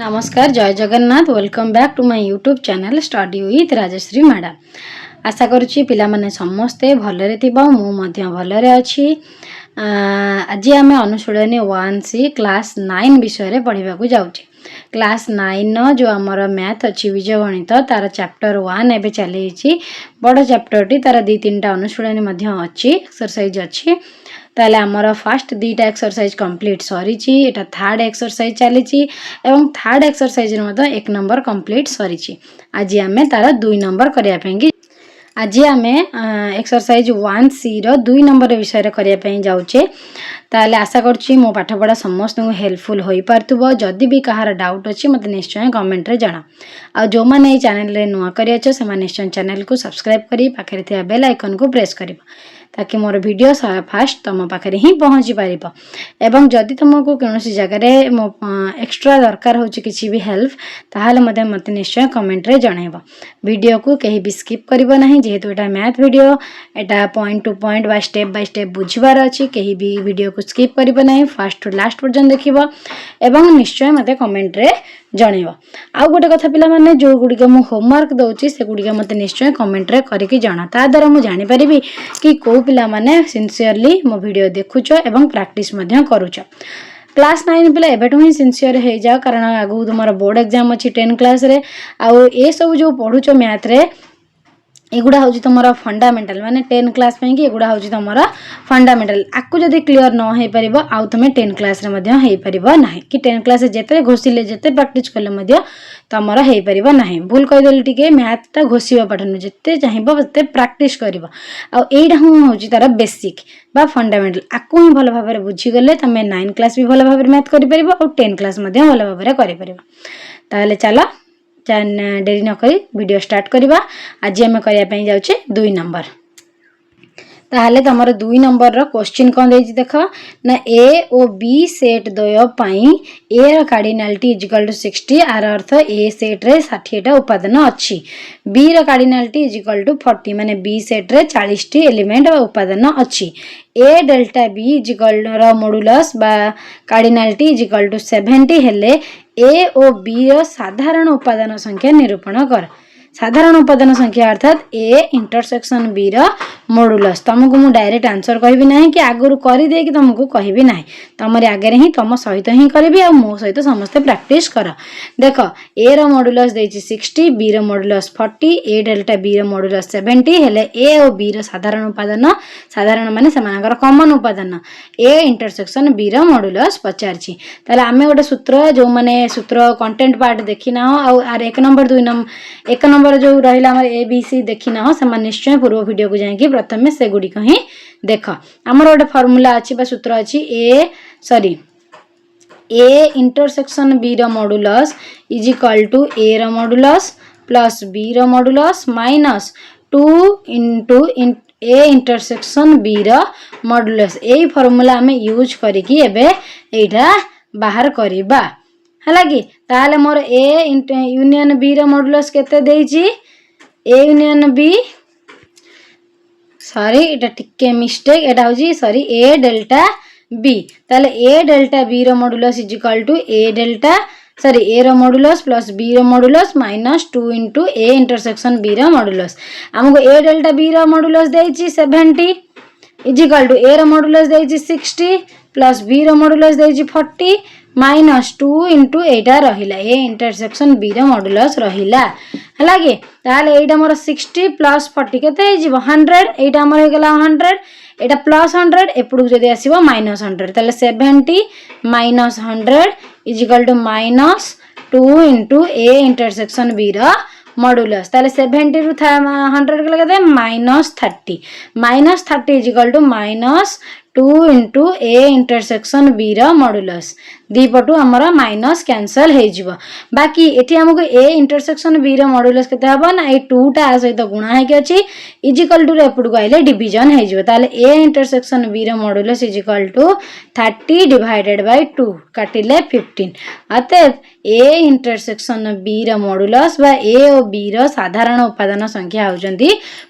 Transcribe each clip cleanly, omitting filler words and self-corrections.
नमस्कार जय Jagannath welcome back to my YouTube channel study with Rajshree madam. आशा करुच्ची पिला माने समस्ते भलरे थिबा मु मध्य भलरे अछि। आज आम अनुशीलनी 1C क्लास 9 विषय पढ़ा जाऊँचे। क्लास 9 जो आमर मैथ अच्छी बीज गणित तार चैप्टर 1 एवं चली बड़ चैप्टर टी तार 2-3टा अनुशीलनी अच्छी एक्सरसाइज अच्छी। ताले आमर फास्ट 2टा एक्सरसाइज कंप्लीट सरी एटा थर्ड एक्सरसाइज चली एवं थर्ड एक्सरसाइज एक नंबर कंप्लीट सरी। आज आम तार 2 नंबर करने आज आम एक्सरसाइज 1C रो 2 नंबर विषय करने जाऊँचे। ताले आशा करुच्ची मो पाठ पढ़ा समस्त हेल्पफुल हो पार्थिबो। जदि भी कहार डाउट अच्छी मत निश्चय कमेंट रे जना। आ जो माने चैनल रे नुआ करियछ से निश्चय चैनल को सब्सक्राइब करी पाखरे थिया बेल आइकन को प्रेस करिवो ताकि मोर वीडियो फास्ट तुम पाखे ही पहुँची पार। एवं जदि तुमको कौन जगह मो एक्स्ट्रा दरकार हो किसी भी हेल्प ताहले मत निश्चय कमेंट रे जनइब। वीडियो को कहीं भी स्किप करिवो नहीं जेहेतु एटा मैथ वीडियो एटा point to point by step बुझिबार अछि। कहीं भी वीडियो को स्किप करिवो नहीं फास्ट टू लास्ट पर्यंत देखिबो एवं निश्चय मते कमेंट रे जनइब। आउ गोटे कथा पिला माने जो गुडिक मु होमवर्क दउची से गुडिक मते निश्चय कमेंट रे करके जना ता द्वारा मु जानि परिबी कि को पिला माने सिंसियरली मो वीडियो देखुचो एवं प्रैक्टिस मध्य करूचो। क्लास 9 पिला एबेटू ही सिंसियर हो जाओ कारण आगु तुमर बोर्ड एग्जाम अच्छी 10 क्लास रे आउ ए सब जो पढुचो मैथ रे एगुड़ा हूँ तुम फंडामेंटाल माने 10 क्लास पे कि एगुड़ा हूँ तुम फंडामेंटाल आपको जब क्लीयर न हो पार आउ तुम 10 क्लास रे पार ना कि 10 क्लास जिते घोषिले जिते प्रैक्टिस कले तुम हो पार ना। भूल कहीदेली टी मैथटा घोषिबा पाठ नुह जिते चाहिए प्रैक्टिस कर आईटा हूँ तार बेसिक बा फंडामेंटाल आपको ही भल भाव में बुझीगले तुम 9 क्लास भी भल भाव मैथ कर 10 क्लास भल भाव कर चलो डेरी नक वीडियो स्टार्ट करवा। आज आम करने जाऊे 2 नंबर। ताहले तमर 2 नंबर रो क्वेश्चन कौन देछि देख ना ए और बी सेट द्वय पई ए रो कार्डिनलिटी इक्वल टू 60 आर अर्थ ए सेट रे 60 टा उपादान अच्छी बी रो कार्डिनलिटी इक्वल टू 40 माने बी सेट रे 40 टी एलिमेंट बा उपादान अच्छी ए डेल्टा बी इक्वल रो मॉडुलस बा कार्डिनलिटी इक्वल टू 70 हेले ए और बी रो साधारण उपादान संख्या निरूपण कर। साधारण उपादान संख्या अर्थात ए इंटरसेक्शन बी रो मॉडुलस तुमको मु डायरेक्ट आंसर कहबी ना कि आगुरु करि दे कि तुमको कहबी ना तुमरे आगे ही तुम सहित ही करबी आ मो सहित समस्त प्रैक्टिस कर। देख ए रो मॉडुलस देछि 60 बी रो मॉडुलस 40 ए डेल्टा बी रो मॉडुलस 70 हेले ए और बी रो साधारण उपादान साधारण माने समानकर कॉमन उपादान ए इंटरसेक्शन बी रो मॉडुलस पचारछि। ताले आमे गोटे सूत्र जो माने सूत्र कंटेंट पार्ट देखिना हो आर 1 नंबर 2 नंबर 1 नंबर जो रहिला हमर ए बी सी देखिना हो समान निश्चय पूर्व वीडियो को जाई कि प्रथम से गुडी कहीं देख हमर गोटे फार्मूला अछि बा सूत्र अछि ए इंटरसेक्शन बी रो modulus is equal to A रो मॉडुलस प्लस बी रो modulus minus 2 into A intersection B रो मॉडुलस। एई फार्मूला हमें यूज करिकि एबे एटा बाहर करिबा हला कि ताले मोर ए यूनियन बी रो मॉडुलस केते देछि ए यूनियन बी सॉरी एटा टिके मिस्टेक एटा होजी सॉरी ए डेल्टा बी ताले ए डेल्टा बी रो modulus is equal to A delta sorry A रो मॉडुलस प्लस बी रो modulus minus 2 into A intersection B रो मॉडुलस। हमको ए डेल्टा बी रो मॉडुलस देछि 70 इज इक्वल टू ए रो modulus देछि 60 प्लस बी रो मॉडुलस देछि 40 माइनस 2 इनटू एटा रहिला ए इंटरसेक्शन बी रो मॉडुलस रहिला हला कि ताले एटा मोर 60 प्लस 40 केते हे जीवो 100 एटा मोर हे गेला 100 एटा प्लस 100 एपडू जदी आसीबो माइनस 100 ताले 70 minus 100 is equal to minus 2 into A intersection B रो मॉडुलस ताले 70 रु 100 के लगे minus 30 is equal to minus 2 into A intersection B रो मॉडुलस दी पटू हमर माइनस कैंसल हे जीवो बाकी एठी हमको ए इंटरसेक्शन बी रो मॉडुलस केते हबो ना ए 2 टा सहित गुणा हे के अछि इज इक्वल टू रे एपडू आइले डिवीजन हे जीवो ताले ए इंटरसेक्शन बी रो modulus is equal to 30 divided by 2 काटिले 15 अतएव ए इंटरसेक्शन बी रो मॉडुलस बा ए और बी रो साधारण उपादान संख्या होजंती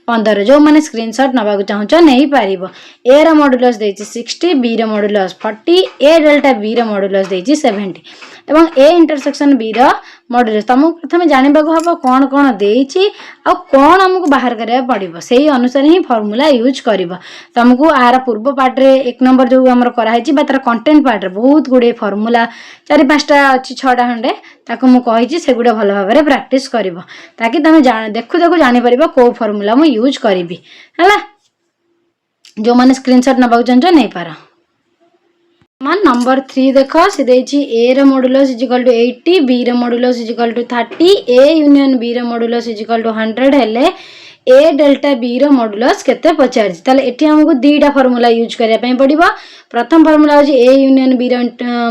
15 जो माने स्क्रीनशॉट नबा को चाहछ नै पारिबो ए रो मॉडुलस देछि 60 बी रो मॉड्यूलस 40 ए डेल्टा बी रो मॉड्यूलस देछि 70 एवं ए इंटरसेक्शन बी रो मॉड्यूलस तुमको प्रथम जानबा को हबो कोन कोन देछि आ कोन हमको बाहर करिया पड़िबो सेही अनुसार ही फार्मूला यूज करबो तुमको आर पूर्व पार्ट रे एक नंबर जो हमर करा है बा तार कंटेंट पार्ट रे बहुत गुडे फार्मूला 4-5टा अछि 6टा खंडे ताको मु कहि छि सेगुडा भलो भाबरे प्रैक्टिस करबो ताकि तुम देखु देखु जानि परिबो को फार्मूला मु यूज करबी हला जो माने स्क्रीनशॉट नबाक चाहछो नहीं पारा मान नंबर 3 देखो से देछि ए रो modulus is equal to 80 B रो modulus is equal to 30 A union B रो मॉड्यूलस इज इक्वल टू 100 हेले ए डेल्टा बी रो मॉड्यूलस केते पचार ताले एठी हमको दीटा फार्मूला यूज करिया पई पड़िबो प्रथम फार्मूला होची ए यूनियन बी रो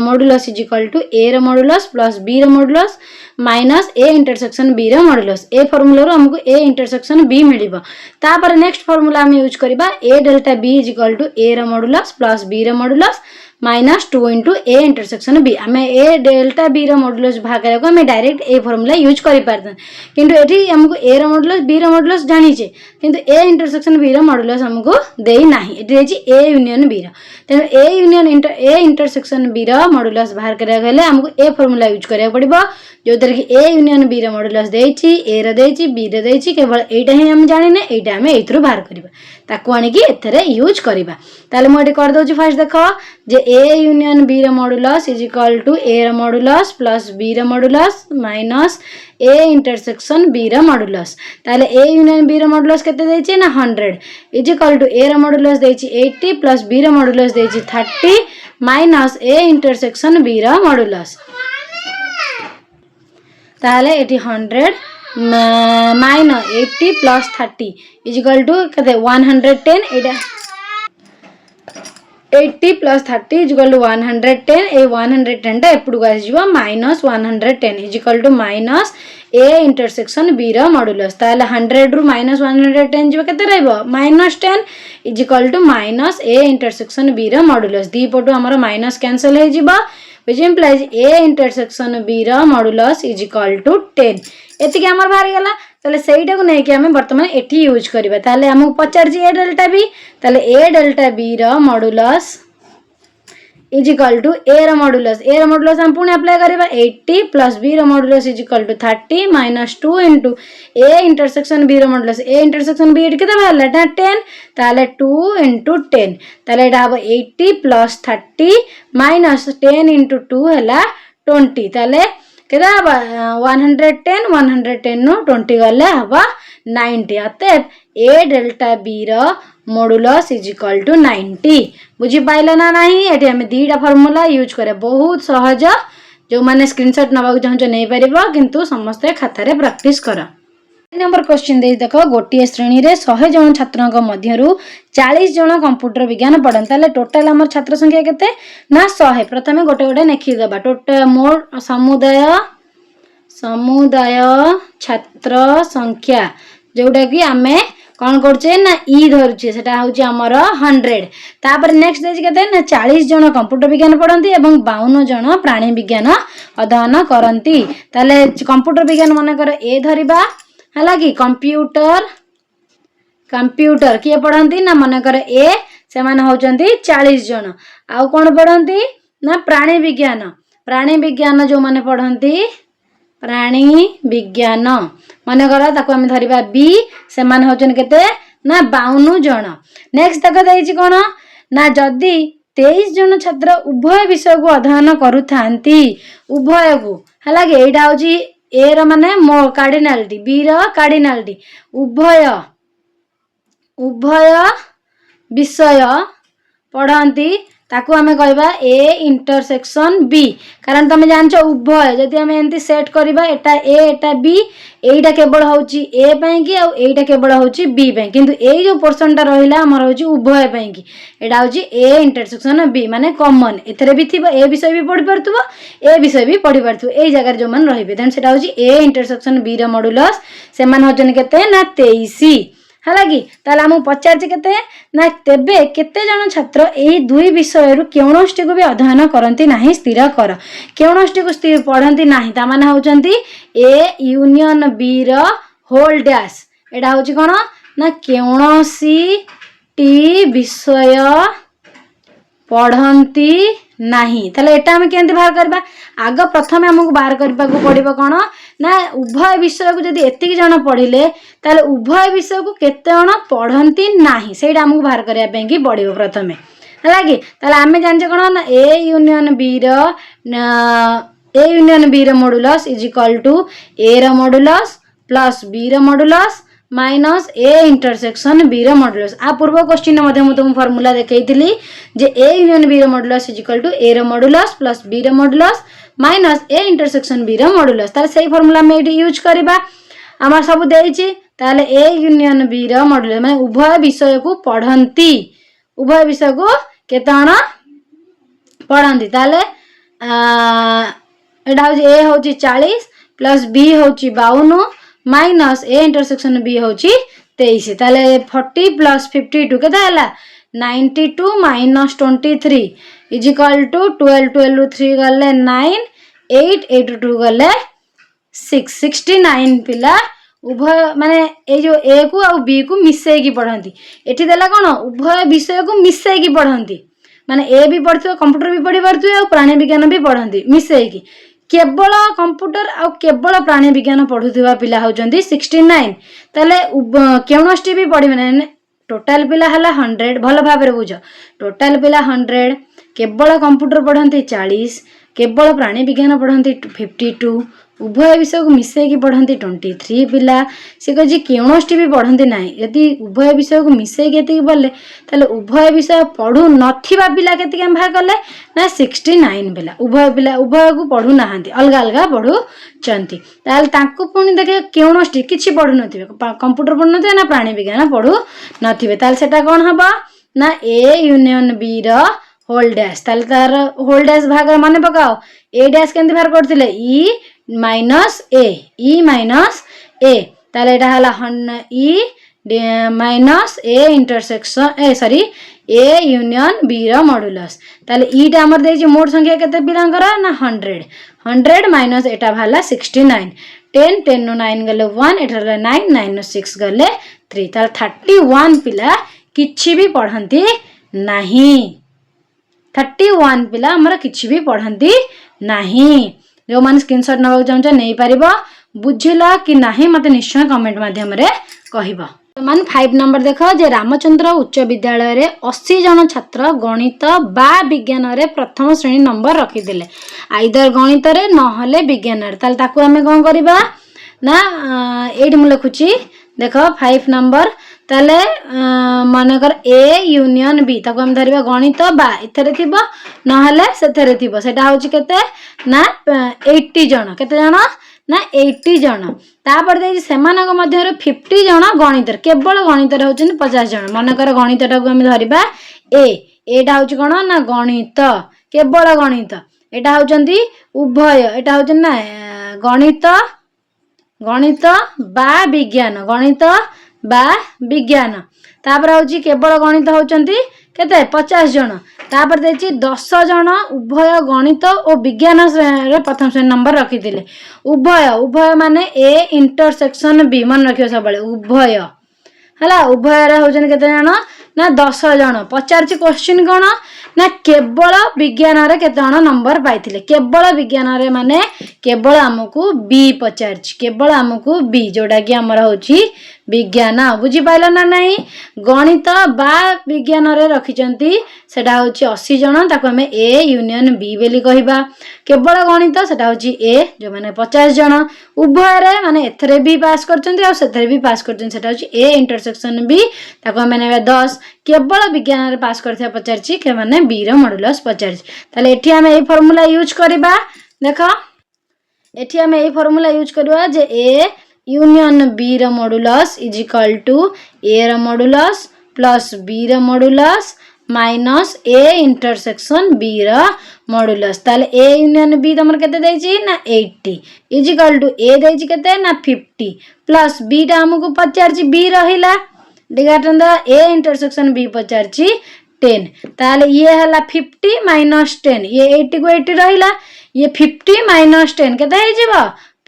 modulus is equal to A रो मॉड्यूलस प्लस बी रो modulus minus A intersection B रो मॉड्यूलस ए फार्मूला रो हमको ए इंटरसेक्शन बी मिलिबो तापर नेक्स्ट फार्मूला हम यूज करबा A delta B is equal to A रो मॉड्यूलस प्लस बी रो modulus minus 2 into A intersection B आम ए डेल्टा बी रो मॉड्यूलस भाग को आम डायरेक्ट ए फार्मूला यूज कर पारते किंतु एठी हमको ए रो मॉड्यूलस बी रो मॉड्यूलस जानिचे किंतु ए इंटरसेक्शन बी रो मॉड्यूलस हमको देई नाही एठी देछि ए यूनियन बी रो तेनु A union A intersection B रो मॉड्यूलस बाहर करिया गले हमको ए फार्मूला यूज करिया पड़िबो जो दर कि ए यूनियन बी रो मॉड्यूलस देछि ए रो देछि बी रो देछि केवल एटा ही हम जानिने एटा हम एथरो बाहर करबा ताको आनी कि एथरे यूज करबा ताले मु एठी कर दोछि फर्स्ट देखो जे ए यूनियन बी रो modulus is equal to A रो मॉड्यूलस प्लस बी रो modulus minus A intersection B रो मॉड्यूलस ताले ए यूनियन बी रो मॉड्यूलस केते देछि ना 100 इज इक्वल टू ए रो मॉड्यूलस देछि 80 प्लस बी रो मॉड्यूलस देछि 30 माइनस ए इंटरसेक्शन बी रो मॉड्यूलस ताले एटी 100 minus 80 plus 30 is equal to केते 110 एटा 80 प्लस 30 इज इक्वल टू 110 ए 110 टा एपडू आसीबो minus 110 is equal to minus A intersection B रो मॉड्यूलस ताले 100 रु माइनस 110 जिबो केते रहइबो minus 10 is equal to minus A intersection B रो मॉड्यूलस दी पटू हमर माइनस कैंसिल हे जिबो which implies a intersection b रो मॉड्यूलस इज इक्वल टू 10 एतिके हमर बाहर गेला ताले सेइटा को नै कि हम वर्तमान एठी यूज करबा ताले हम पचार जी ए डेल्टा बी ताले ए डेल्टा बी रो modulus is equal to A रो मॉड्यूलस हम पुणे अप्लाई करबा 80 प्लस बी रो modulus is equal to 30 minus 2 into A intersection B रो मॉड्यूलस ए इंटरसेक्शन बी केते बाहरला 10 ताले 2 इनटू 10 ताले एटा हबो 80 प्लस 30 माइनस 10 इनटू 2 हला 20 ताले केदा हबा 110 नो 20 गले हबा 90 अतएव ए डेल्टा बी रो मॉड्यूलस इज इक्वल टू 90 बुझी पाइला ना नहीं एठी हम दीटा फार्मूला यूज करे बहुत सहज जो माने स्क्रीनशॉट नबाक चाहछो नै परिबो किंतु समस्त खाता रे प्रैक्टिस करा नंबर क्वेश्चन दे देखो गोटिए श्रेणी रे 100 जन छात्रक मध्यरु 40 जन कंप्यूटर विज्ञान पढ़न ताले टोटल हमर छात्र संख्या केते ना 100 प्रथमे गोटे गोटे नेखि देबा टोटल मोर समुदाय छात्र संख्या जोटा कि आमे कौन करछे ना ई धरछे सेटा होची हमर 100 तापर नेक्स्ट देछि केते ना 40 जन कंप्यूटर विज्ञान पढ़ंती एवं 52 जन प्राणी विज्ञान अध्ययन करंती ताले कंप्यूटर विज्ञान माने कर ए धरिबा हला कि कंप्यूटर किए पढ़ंती ना माने कर ए से माने होचंती 40 जन आ कोन पढ़ंती ना प्राणी विज्ञान जो माने पढ़ंती प्राणी विज्ञान माने करा ताको हम धरिबा बी से माने होचन केते ना 52 जन नेक्स्ट तक देछि कोन ना जदी 23 जन छात्र उभय विषय को अध्ययन करूथांती उभय को हला कि एटा होची ए रो माने मो कार्डिनलिटी बी रो कार्डिनलिटी उभय विषय पढ़ंती ताकू हमें कहबा ए इंटरसेक्शन बी कारण तुम जानछ उभय जदि हमें एंती सेट करबा एटा ए एटा बी एटा केवल होची ए पई कि आ एटा केवल होची बी पई किंतु ए जो पोर्शन ता रहिला हमर होची उभय पई कि एटा होची ए इंटरसेक्शन बी माने कॉमन एथरे भी थिबो ए विषय भी पढ़ि परथुबो ए विषय भी पढ़ि परथुबो ए जगह जो मन रहिबे देन सेटा होची ए इंटरसेक्शन बी रो मॉड्यूलस से मान होचन केते ना 23 हला कि ताला हम पचार केते ना तेबे केते जन छात्र एही दुई विषय रु केउनष्टि को भी अध्ययन करंती नाही स्थिर कर केउनष्टि को स्थिर पढ़ंती नाही ता माने होचंती ए यूनियन बी रो होल डैश एडा होची कोन ना केउनसी टी विषय पढ़ती नहीं ताले एटा हम केंति बाहर करबा आग प्रथम हमको बाहर करबा को पड़िबो कोन ना उभय विषय को जदी एतिक जण पढ़िले ताले उभय विषय को केते जण पढ़ती नाही सेटा हमको बाहर करिया पे की पड़िबो प्रथमे हला कि ताले आमे जानजे कोन ना ए यूनियन बी रो modulus is equal to A रो मॉडुलस प्लस बी रो modulus minus A intersection B रो मॉडुलस आ पूर्व क्वेश्चन मध्ये मु तुम फार्मूला देखैतिली जे ए यूनियन बी रो modulus is equal to A रो मॉडुलस प्लस बी रो modulus minus A intersection B रो मॉडुलस ताले सेही फार्मूला में एटी यूज करबा आमा सब देइची ताले ए यूनियन बी रो मॉडुलस माने उभय विषय को पढ़ंती उभय विषय को केताना पढ़ंती ताले एटा हो ए होची 40 प्लस बी होची 52 माइनस ए इंटरसेक्शन बी होची 23 ताले 40 प्लस 52 केता हला 92 माइनस 23 इज इक्वल टू 12 12 3 गले 9 8 8 2 गले 6 69 पिला उभय माने ए जो ए को आ बी को मिसै की पढ़ंती एठी देला कोन उभय विषय को मिसै की पढ़ंती माने ए भी पढ़थो कंप्यूटर भी पढ़ी पारथो आ प्राणी विज्ञान भी पढ़ंती मिसै की केवल कंप्यूटर आ केवल प्राणी विज्ञान पढ़ुथिबा पिला होजंती 69 ताले केउनस्टी भी पढ़ी माने टोटल पिला हला 100 भलो भाबरे बुझ टोटल पिला 100 केवल कंप्यूटर पढ़ंती 40 केवल प्राणी विज्ञान पढ़ंती 52 उभय विषय को मिसै की पढ़ंती 23 पिला से कह केउनस्टी भी पढ़ंती नाही यदि उभय विषय को मिसै केति बोले ताले उभय विषय पढ़ू नथिबा पिला केति हम भाग कले ना 69 पिला उभय को पढ़ू नाहांती अलग अलग पढ़ू चंती ताले तांको पुनी देखे केउनस्टी किछि पढ़ू नथिबे कंप्यूटर पढ़ू नथिबे ना प्राणी विज्ञान पढ़ू नथिबे ताले सेटा कोन हबा ना ए यूनियन बी रो होल डैश ताले तार होल डैश भाग माने पकाओ ए डैश केंति बाहर करथिले ई माइनस ए ताले एटा हला ई minus A intersection A sorry A union B रो मॉडुलस ताले ई टा हमर देछि मोट संख्या केते पिलांकर ना 100 माइनस एटा भाला 69 10 10 नो 9 गले 1 एटा 9 9 नो 6 गले 3 ताले 31 पिला किछि भी पढ़ंती नाही 31 पिला हमर किछि भी पढ़ंती नाही जो मान स्क्रीनशॉट नबाक चाहूँ नहीं पारिबो बुझिला कि नाही मते निश्चय कमेंट माध्यम रे कहिबो मान 5 नंबर देखो जे रामचंद्र उच्च विद्यालय रे 80 जन छात्र गणित बा विज्ञान रे प्रथम श्रेणी नंबर रखी दिले आइदर गणित रे नहले विज्ञान रे ताल ताकू हमें कोन करबा ना एडी मु लिखुची देखो 5 नंबर ताले मानकर ए यूनियन बी ताको हम धरिबा गणित बा इथरे थिबो नहले सेथरे थिबो सेटा होची केते ना 80 जन केते जन ना 80 जन तापर दे सेमानक मध्य 50 जन गणित केवल गणित रे होचन 50 जन मानकर गणित टाको हम धरिबा ए एटा होची कोन ना गणित केवल गणित एटा होचंती उभय एटा होचन ना गणित बा विज्ञान तापर होची केवल गणित होचंती केते 50 जन तापर देछि 10 जन उभय गणित और विज्ञान रे प्रथम श्रेणी नंबर रखी दिले उभय माने ए इंटरसेक्शन बी मन रखियो सबले उभय हला उभय रे होचन केते जन ना 10 जन पचारछि क्वेश्चन कोन ना केवल विज्ञान रे केते जन नंबर पाइथिले केवल विज्ञान रे माने केवल हमकु बी पचारछि केवल हमकु बी जोडा कि हमर होछि विज्ञान बुझी पाइल ना नहीं गणित बा विज्ञान रे रखिचंती सेटा होछि 80 जन ताको हमें ए यूनियन बी बेली कहिबा केवल गणित सेटा होछि ए जो माने 50 जन उभय रे माने एथरे भी पास करचंती और सेथरे भी पास करचंती सेटा होछि ए इंटरसेक्शन बी ताको हमें नेबे 10 केवल विज्ञान रे पास करथिया पचारछि के माने बी रो मॉडुलस पचारछि ताले एठी हमें ए फार्मूला यूज करबा देखो एठी हमें ए फार्मूला यूज करबा जे ए यूनियन बी रो modulus is equal to A रो मॉडुलस प्लस बी रो modulus minus A intersection B रो मॉडुलस ताले ए यूनियन बी तमर केते देछि ना 80 इज इक्वल टू ए देछि केते ना 50 प्लस बी टा हमको पचारछि बी रहिला डिगाटंदा ए इंटरसेक्शन बी पचारछि 10 ताले ये हला 50 माइनस 10 ये 80 को 80 रहिला ये 50 माइनस 10 केते हे जिवो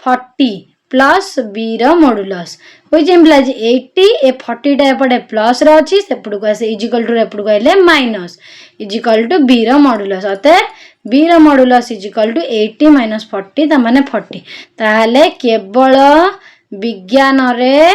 40 प्लस बी रो मॉडुलस व्हिच इम्प्लाइज 80 ए 40 टा एपटे प्लस रो अछि सेपटु को आसे इक्वल टू एपटु कहले माइनस इक्वल टू b रो मॉड्यूलस अते b रो मॉड्यूलस इक्वल टू 80 - 40 ता माने 40 ताहले केवल विज्ञान रे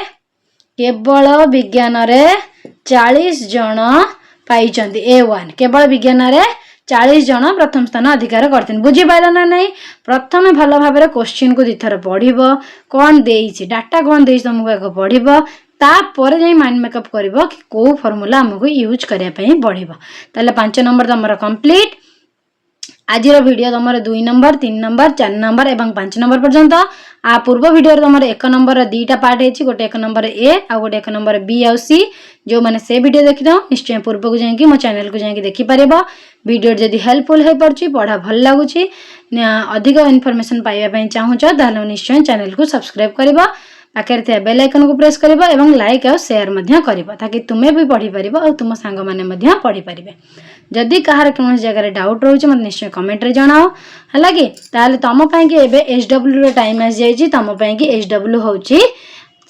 40 जन पाइचंती A1 केवल विज्ञान रे 40 जन प्रथम स्थान अधिकार करते बुझी पाइल ना नहीं प्रथम भल भाव क्वेश्चन को दिथर पढ़िबो कौन देइछि डाटा कौन देइछि तुमको एक पढ़िबो तापर जाई माइंड मेकअप करिवो कि को फार्मूला हमको यूज करिया पई पढ़िबो ताले 5 नंबर तमरा कंप्लीट आज वीडियो तुम 2 नंबर 3 नंबर 4 नंबर एवं 5 नंबर पर्यंत आ पूर्व वीडियो तुम 1 नंबर 2टा पार्ट है गोटे 1 नंबर ए आ गोटे 1 नंबर बी आ सी जो मैंने से वीडियो देखी दो निश्चय पूर्व को जाकि मो चैनल को जाकि देखि पारिबो वीडियो जदि हेल्पफुल है परछि पढ़ा भल लागुछि अधिक इन्फॉर्मेशन पाइबा पई चाहूछ ताले निश्चय चैनल को सब्सक्राइब करिबो पाखे थे बेल आइकन को प्रेस करिबो एवं लाइक और शेयर मध्य करिबो ताकि तुमे भी पढ़ी परिबो और तुम सांग माने मध्य पढ़ी परिबे जदि कहार कौन जगह डाउट रोचे मत निश्चय कमेंट रे जणाओ हला कि ताले तम पई कि एबे एचडब्ल्यू रो टाइम आस जाई छी तम पई कि एचडब्ल्यू होची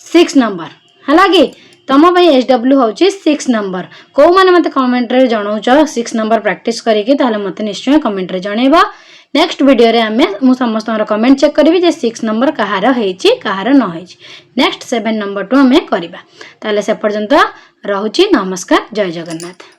6 नंबर हला कि तम पई एचडब्ल्यू होची 6 नंबर को माने मते कमेंट रे जणाउछ 6 नंबर प्रैक्टिस करिके ताले मते निश्चय कमेंट रे जणेबो नेक्स्ट वीडियो रे आमे मु समस्त कमेंट चेक करिवि जे 6 नंबर कहार हेची कहार न हेची नेक्स्ट 7 नंबर टू आमे करिबा ताले से पर्यंत रहूची नमस्कार जय जगन्नाथ।